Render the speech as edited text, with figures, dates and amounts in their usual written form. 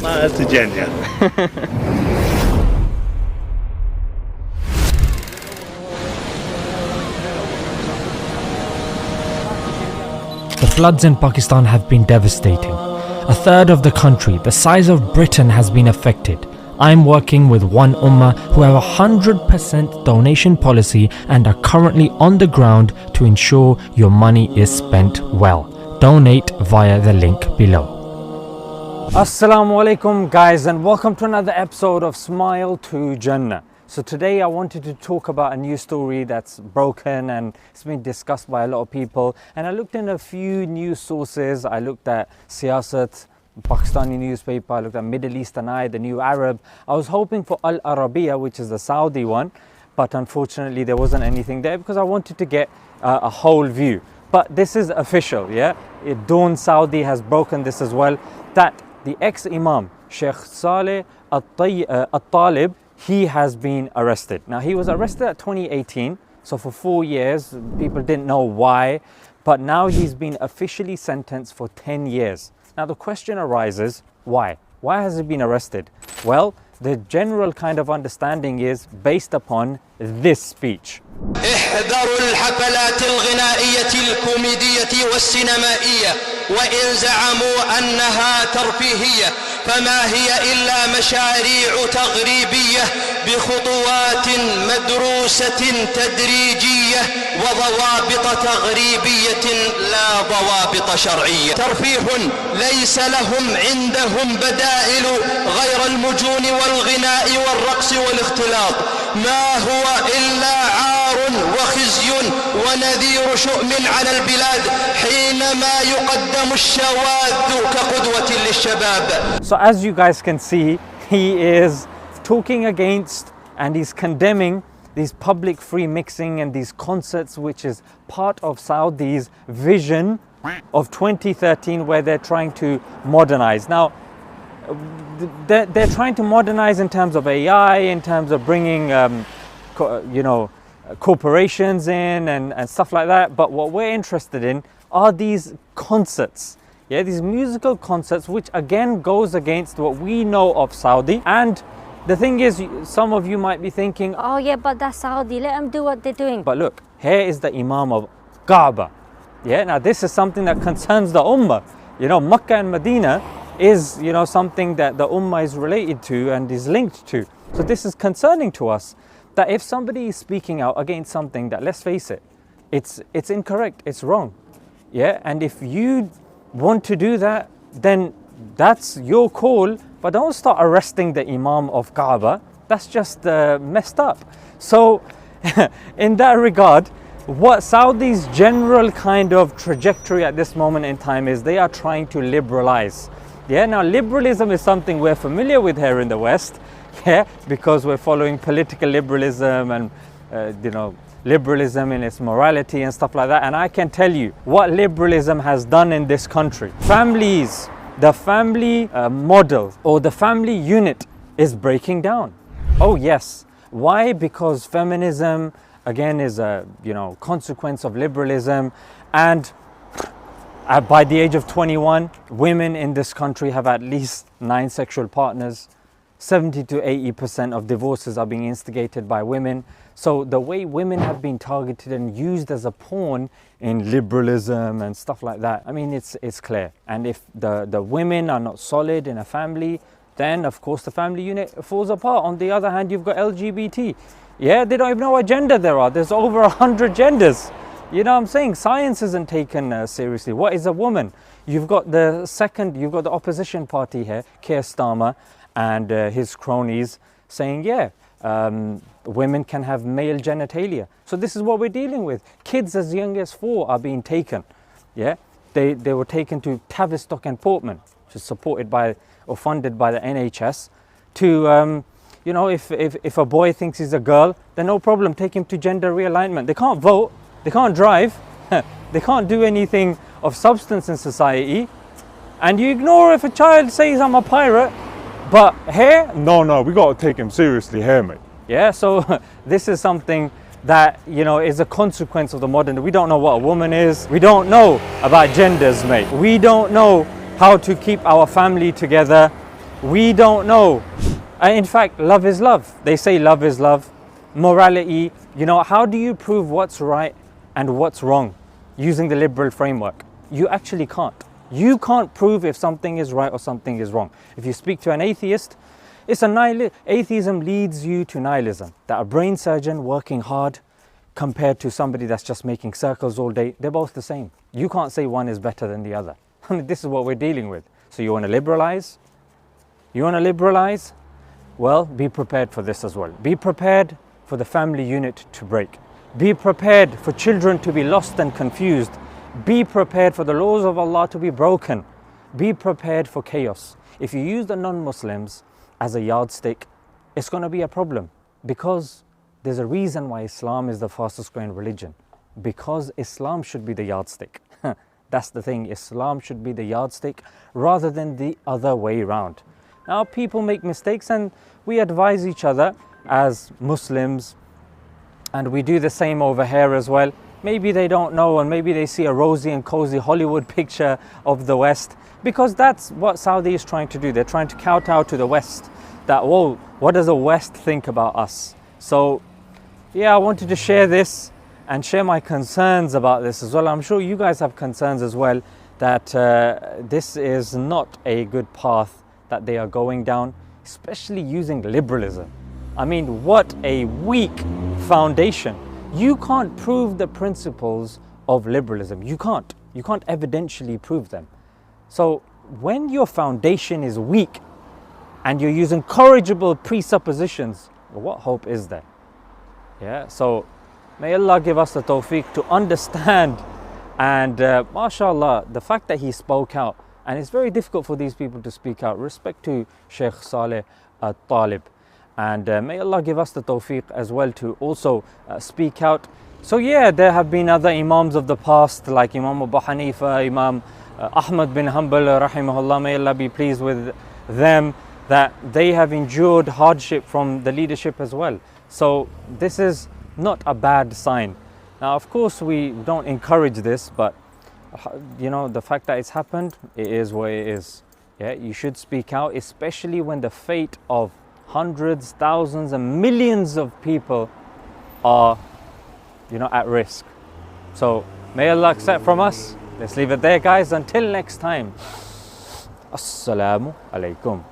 ما تجنن. The floods in Pakistan have been devastating. A third of the country, the size of Britain, has been affected. I'm working with One Ummah who have a 100% donation policy and are currently on the ground to ensure your money is spent well. Donate via the link below. Assalamu alaikum guys, and welcome to another episode of Smile to Jannah. So today I wanted to talk about a news story that's broken and it's been discussed by a lot of people, and I looked in a few news sources. I looked at Siyasat, Pakistani newspaper, I looked at Middle Eastern Eye, the New Arab. I was hoping for Al Arabiya, which is the Saudi one, but unfortunately there wasn't anything there because I wanted to get a whole view. But this is official, yeah? Dawn Saudi has broken this as well, that the ex-Imam, Sheikh Saleh Al Taleb, he has been arrested. Now he was arrested at 2018, so for 4 years, people didn't know why, but now he's been officially sentenced for 10 years. Now the question arises, why? Why has he been arrested? Well, the general kind of understanding is based upon this speech. احذروا الحفلات الغنائية الكوميدية والسينمائية وإن زعموا أنها ترفيهية فما هي إلا مشاريع تغريبية بخطوات مدروسة تدريجية وضوابط تغريبية لا ضوابط شرعية. ترفيه ليس لهم عندهم بدائل غير المجون والغناء والرقص والاختلاط، ما هو إلا عار وخزي ونذير شؤم على البلاد حينما يقدم الشواذ كقدوة للشباب. So as you guys can see, he is talking against and he's condemning these public free mixing and these concerts, which is part of Saudi's vision of 2013, where they're trying to modernize. Now, they're trying to modernize in terms of AI, in terms of bringing, corporations in and stuff like that. But what we're interested in are these concerts. Yeah, these musical concerts, which again goes against what we know of Saudi. And the thing is, some of you might be thinking, oh yeah, but that's Saudi, let them do what they're doing. But look, here is the Imam of Kaaba. Yeah, now this is something that concerns the Ummah. You know, Makkah and Medina is, something that the Ummah is related to and is linked to. So this is concerning to us, that if somebody is speaking out against something that, let's face it, it's incorrect, it's wrong. Yeah, and if you want to do that, then that's your call, but don't start arresting the Imam of Kaaba. That's just messed up. So in that regard, what Saudi's general kind of trajectory at this moment in time is, they are trying to liberalize. Yeah, now liberalism is something we're familiar with here in the West, yeah, because we're following political liberalism and liberalism in its morality and stuff like that. And I can tell you what liberalism has done in this country. Families, the family model or the family unit is breaking down. Oh yes. Why? Because feminism again is a consequence of liberalism, and by the age of 21, women in this country have at least 9 sexual partners. 70 to 80% of divorces are being instigated by women. So the way women have been targeted and used as a pawn in liberalism and stuff like that, I mean, it's clear. And if the women are not solid in a family, then of course the family unit falls apart. On the other hand, you've got LGBT. Yeah, they don't even know what gender there are. There's over 100 genders. You know what I'm saying? Science isn't taken seriously. What is a woman? You've got the opposition party here, Keir Starmer, and his cronies saying, women can have male genitalia. So this is what we're dealing with. Kids as young as 4 are being taken. Yeah, they were taken to Tavistock and Portman, which is supported by or funded by the NHS. To if a boy thinks he's a girl, then no problem, take him to gender realignment. They can't vote, they can't drive, they can't do anything of substance in society. And you ignore if a child says I'm a pirate. But here, no, we got to take him seriously here, mate. Yeah, so this is something that, is a consequence of the modern. We don't know what a woman is. We don't know about genders, mate. We don't know how to keep our family together. We don't know. In fact, love is love. They say love is love. Morality, you know, how do you prove what's right and what's wrong using the liberal framework? You actually can't. You can't prove if something is right or something is wrong. If you speak to an atheist, atheism leads you to nihilism. That a brain surgeon working hard compared to somebody that's just making circles all day, they're both the same. You can't say one is better than the other. I mean, this is what we're dealing with. So you want to liberalize? You want to liberalize? Well, be prepared for this as well. Be prepared for the family unit to break. Be prepared for children to be lost and confused. Be prepared for the laws of Allah to be broken. Be prepared for chaos. If you use the non-Muslims as a yardstick, it's going to be a problem, because there's a reason why Islam is the fastest growing religion. Because Islam should be the yardstick. That's the thing. Islam should be the yardstick rather than the other way around. Now, people make mistakes, and we advise each other as Muslims, and we do the same over here as well. Maybe they don't know, and maybe they see a rosy and cozy Hollywood picture of the West, because that's what Saudi is trying to do. They're trying to kowtow to the West. That, whoa, what does the West think about us? So, yeah, I wanted to share this and share my concerns about this as well. I'm sure you guys have concerns as well, that this is not a good path that they are going down, especially using liberalism. I mean, what a weak foundation. You can't prove the principles of liberalism. You can't evidentially prove them. So when your foundation is weak and you're using corrigible presuppositions, well, what hope is there? Yeah, so may Allah give us the tawfiq to understand. And mashallah, the fact that he spoke out, and it's very difficult for these people to speak out. Respect to Sheikh Saleh Al Taleb. And may Allah give us the tawfiq as well to also speak out. So yeah, there have been other Imams of the past, like Imam Abu Hanifa, Imam Ahmad bin Hanbal, rahimahullah, may Allah be pleased with them, that they have endured hardship from the leadership as well. So this is not a bad sign. Now, of course, we don't encourage this, but you know, the fact that it's happened, it is what it is. Yeah, you should speak out, especially when the fate of hundreds, thousands and millions of people are, you know, at risk. So may Allah accept from us. Let's leave it there, guys. Until next time. Assalamu alaikum.